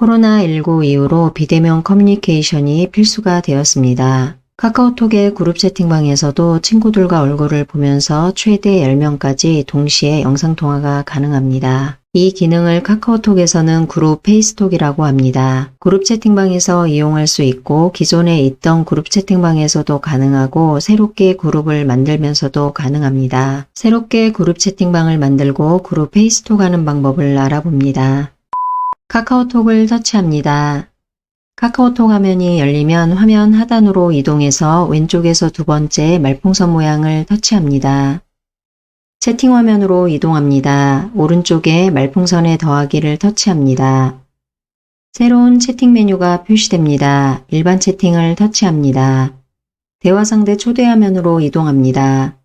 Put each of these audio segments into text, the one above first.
코로나19 이후로 비대면 커뮤니케이션이 필수가 되었습니다. 카카오톡의 그룹 채팅방에서도 친구들과 얼굴을 보면서 최대 10명까지 동시에 영상통화가 가능합니다. 이 기능을 카카오톡에서는 그룹 페이스톡이라고 합니다. 그룹 채팅방에서 이용할 수 있고 기존에 있던 그룹 채팅방에서도 가능하고 새롭게 그룹을 만들면서도 가능합니다. 새롭게 그룹 채팅방을 만들고 그룹 페이스톡 하는 방법을 알아봅니다. 카카오톡을 터치합니다. 카카오톡 화면이 열리면 화면 하단으로 이동해서 왼쪽에서 두 번째 말풍선 모양을 터치합니다. 채팅 화면으로 이동합니다. 오른쪽에 말풍선에 더하기를 터치합니다. 새로운 채팅 메뉴가 표시됩니다. 일반 채팅을 터치합니다. 대화 상대 초대 화면으로 이동합니다.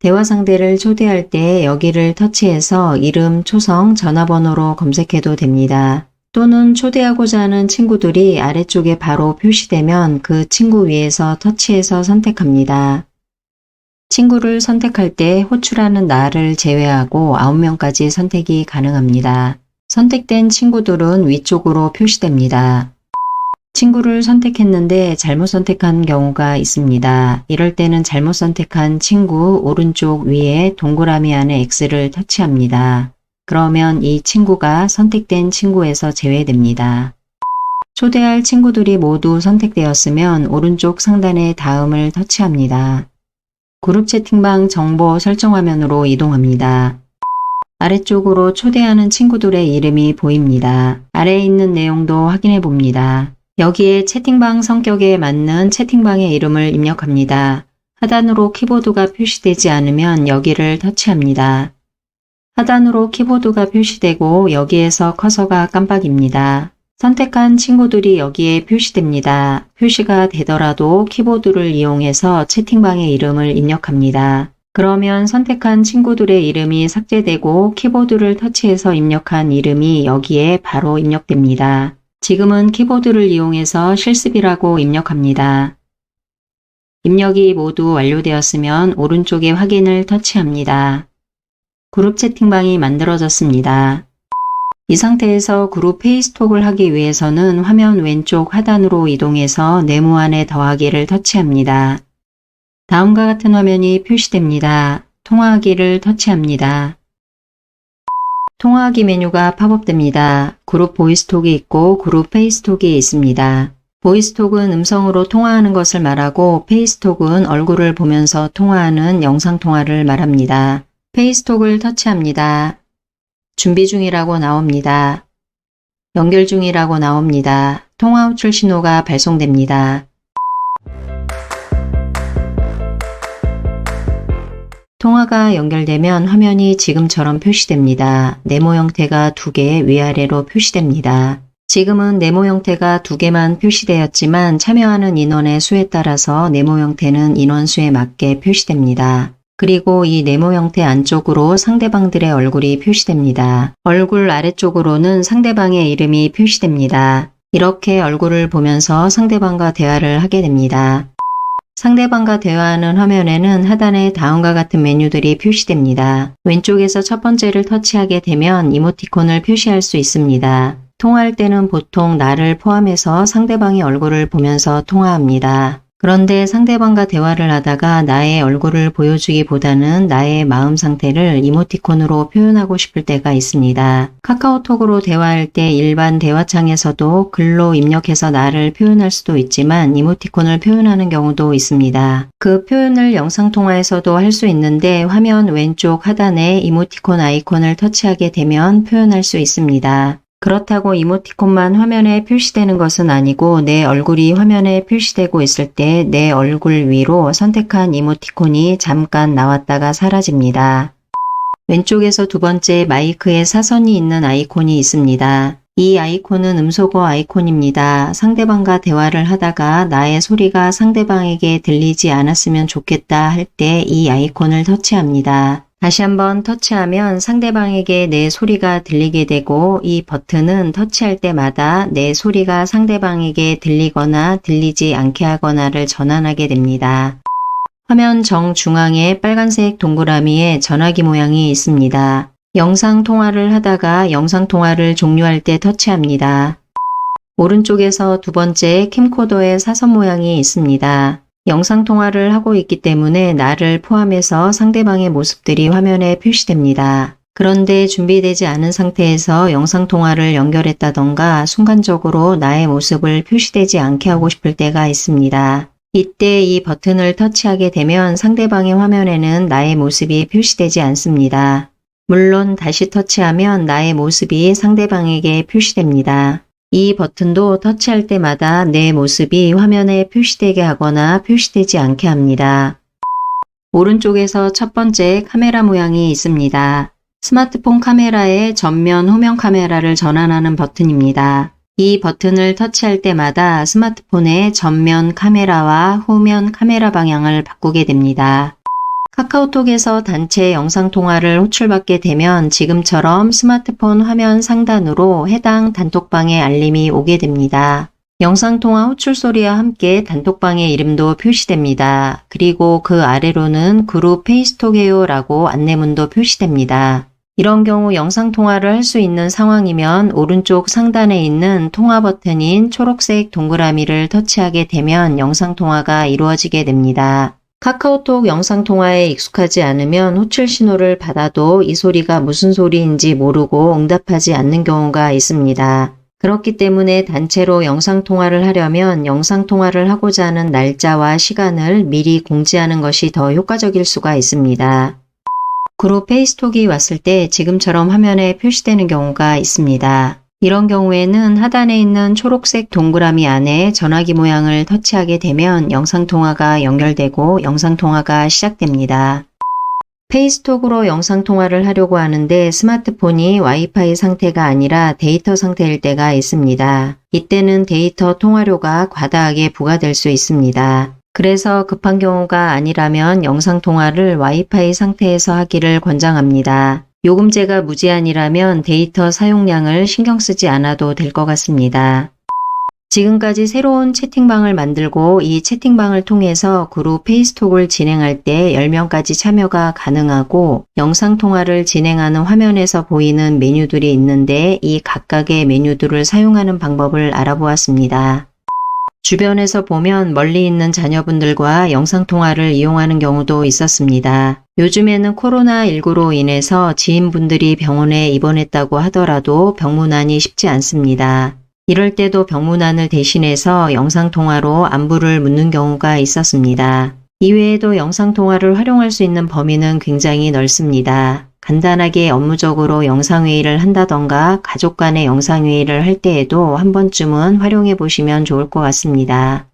대화 상대를 초대할 때 여기를 터치해서 이름, 초성, 전화번호로 검색해도 됩니다. 또는 초대하고자 하는 친구들이 아래쪽에 바로 표시되면 그 친구 위에서 터치해서 선택합니다. 친구를 선택할 때 호출하는 나를 제외하고 9명까지 선택이 가능합니다. 선택된 친구들은 위쪽으로 표시됩니다. 친구를 선택했는데 잘못 선택한 경우가 있습니다. 이럴 때는 잘못 선택한 친구 오른쪽 위에 동그라미 안에 X를 터치합니다. 그러면 이 친구가 선택된 친구에서 제외됩니다. 초대할 친구들이 모두 선택되었으면 오른쪽 상단의 다음을 터치합니다. 그룹 채팅방 정보 설정 화면으로 이동합니다. 아래쪽으로 초대하는 친구들의 이름이 보입니다. 아래에 있는 내용도 확인해 봅니다. 여기에 채팅방 성격에 맞는 채팅방의 이름을 입력합니다. 하단으로 키보드가 표시되지 않으면 여기를 터치합니다. 하단으로 키보드가 표시되고 여기에서 커서가 깜빡입니다. 선택한 친구들이 여기에 표시됩니다. 표시가 되더라도 키보드를 이용해서 채팅방의 이름을 입력합니다. 그러면 선택한 친구들의 이름이 삭제되고 키보드를 터치해서 입력한 이름이 여기에 바로 입력됩니다. 지금은 키보드를 이용해서 실습이라고 입력합니다. 입력이 모두 완료되었으면 오른쪽에 확인을 터치합니다. 그룹 채팅방이 만들어졌습니다. 이 상태에서 그룹 페이스톡을 하기 위해서는 화면 왼쪽 하단으로 이동해서 네모안에 더하기를 터치합니다. 다음과 같은 화면이 표시됩니다. 통화하기를 터치합니다. 통화하기 메뉴가 팝업됩니다. 그룹 보이스톡이 있고 그룹 페이스톡이 있습니다. 보이스톡은 음성으로 통화하는 것을 말하고 페이스톡은 얼굴을 보면서 통화하는 영상통화를 말합니다. 페이스톡을 터치합니다. 준비 중이라고 나옵니다. 연결 중이라고 나옵니다. 통화 호출 신호가 발송됩니다. 통화가 연결되면 화면이 지금처럼 표시됩니다. 네모 형태가 2개 위아래로 표시됩니다. 지금은 네모 형태가 2개만 표시되었지만 참여하는 인원의 수에 따라서 네모 형태는 인원 수에 맞게 표시됩니다. 그리고 이 네모 형태 안쪽으로 상대방들의 얼굴이 표시됩니다. 얼굴 아래쪽으로는 상대방의 이름이 표시됩니다. 이렇게 얼굴을 보면서 상대방과 대화를 하게 됩니다. 상대방과 대화하는 화면에는 하단에 다음과 같은 메뉴들이 표시됩니다. 왼쪽에서 첫 번째를 터치하게 되면 이모티콘을 표시할 수 있습니다. 통화할 때는 보통 나를 포함해서 상대방의 얼굴을 보면서 통화합니다. 그런데 상대방과 대화를 하다가 나의 얼굴을 보여주기보다는 나의 마음 상태를 이모티콘으로 표현하고 싶을 때가 있습니다. 카카오톡으로 대화할 때 일반 대화창에서도 글로 입력해서 나를 표현할 수도 있지만 이모티콘을 표현하는 경우도 있습니다. 그 표현을 영상통화에서도 할 수 있는데 화면 왼쪽 하단에 이모티콘 아이콘을 터치하게 되면 표현할 수 있습니다. 그렇다고 이모티콘만 화면에 표시되는 것은 아니고 내 얼굴이 화면에 표시되고 있을 때 내 얼굴 위로 선택한 이모티콘이 잠깐 나왔다가 사라집니다. 왼쪽에서 두 번째 마이크에 사선이 있는 아이콘이 있습니다. 이 아이콘은 음소거 아이콘입니다. 상대방과 대화를 하다가 나의 소리가 상대방에게 들리지 않았으면 좋겠다 할 때 이 아이콘을 터치합니다. 다시 한번 터치하면 상대방에게 내 소리가 들리게 되고 이 버튼은 터치할 때마다 내 소리가 상대방에게 들리거나 들리지 않게 하거나를 전환하게 됩니다. 화면 정중앙에 빨간색 동그라미에 전화기 모양이 있습니다. 영상통화를 하다가 영상통화를 종료할 때 터치합니다. 오른쪽에서 두 번째 캠코더의 사선 모양이 있습니다. 영상통화를 하고 있기 때문에 나를 포함해서 상대방의 모습들이 화면에 표시됩니다. 그런데 준비되지 않은 상태에서 영상통화를 연결했다던가 순간적으로 나의 모습을 표시되지 않게 하고 싶을 때가 있습니다. 이때 이 버튼을 터치하게 되면 상대방의 화면에는 나의 모습이 표시되지 않습니다. 물론 다시 터치하면 나의 모습이 상대방에게 표시됩니다. 이 버튼도 터치할 때마다 내 모습이 화면에 표시되게 하거나 표시되지 않게 합니다. 오른쪽에서 첫 번째 카메라 모양이 있습니다. 스마트폰 카메라의 전면 후면 카메라를 전환하는 버튼입니다. 이 버튼을 터치할 때마다 스마트폰의 전면 카메라와 후면 카메라 방향을 바꾸게 됩니다. 카카오톡에서 단체 영상통화를 호출받게 되면 지금처럼 스마트폰 화면 상단으로 해당 단톡방의 알림이 오게 됩니다. 영상통화 호출 소리와 함께 단톡방의 이름도 표시됩니다. 그리고 그 아래로는 그룹 페이스톡이에요 라고 안내문도 표시됩니다. 이런 경우 영상통화를 할 수 있는 상황이면 오른쪽 상단에 있는 통화 버튼인 초록색 동그라미를 터치하게 되면 영상통화가 이루어지게 됩니다. 카카오톡 영상통화에 익숙하지 않으면 호출 신호를 받아도 이 소리가 무슨 소리인지 모르고 응답하지 않는 경우가 있습니다. 그렇기 때문에 단체로 영상통화를 하려면 영상통화를 하고자 하는 날짜와 시간을 미리 공지하는 것이 더 효과적일 수가 있습니다. 그룹 페이스톡이 왔을 때 지금처럼 화면에 표시되는 경우가 있습니다. 이런 경우에는 하단에 있는 초록색 동그라미 안에 전화기 모양을 터치하게 되면 영상통화가 연결되고 영상통화가 시작됩니다. 페이스톡으로 영상통화를 하려고 하는데 스마트폰이 와이파이 상태가 아니라 데이터 상태일 때가 있습니다. 이때는 데이터 통화료가 과다하게 부과될 수 있습니다. 그래서 급한 경우가 아니라면 영상통화를 와이파이 상태에서 하기를 권장합니다. 요금제가 무제한이라면 데이터 사용량을 신경 쓰지 않아도 될 것 같습니다. 지금까지 새로운 채팅방을 만들고 이 채팅방을 통해서 그룹 페이스톡을 진행할 때 10명까지 참여가 가능하고 영상통화를 진행하는 화면에서 보이는 메뉴들이 있는데 이 각각의 메뉴들을 사용하는 방법을 알아보았습니다. 주변에서 보면 멀리 있는 자녀분들과 영상통화를 이용하는 경우도 있었습니다. 요즘에는 코로나19로 인해서 지인분들이 병원에 입원했다고 하더라도 병문안이 쉽지 않습니다. 이럴 때도 병문안을 대신해서 영상통화로 안부를 묻는 경우가 있었습니다. 이외에도 영상통화를 활용할 수 있는 범위는 굉장히 넓습니다. 간단하게 업무적으로 영상회의를 한다던가 가족 간의 영상회의를 할 때에도 한 번쯤은 활용해 보시면 좋을 것 같습니다.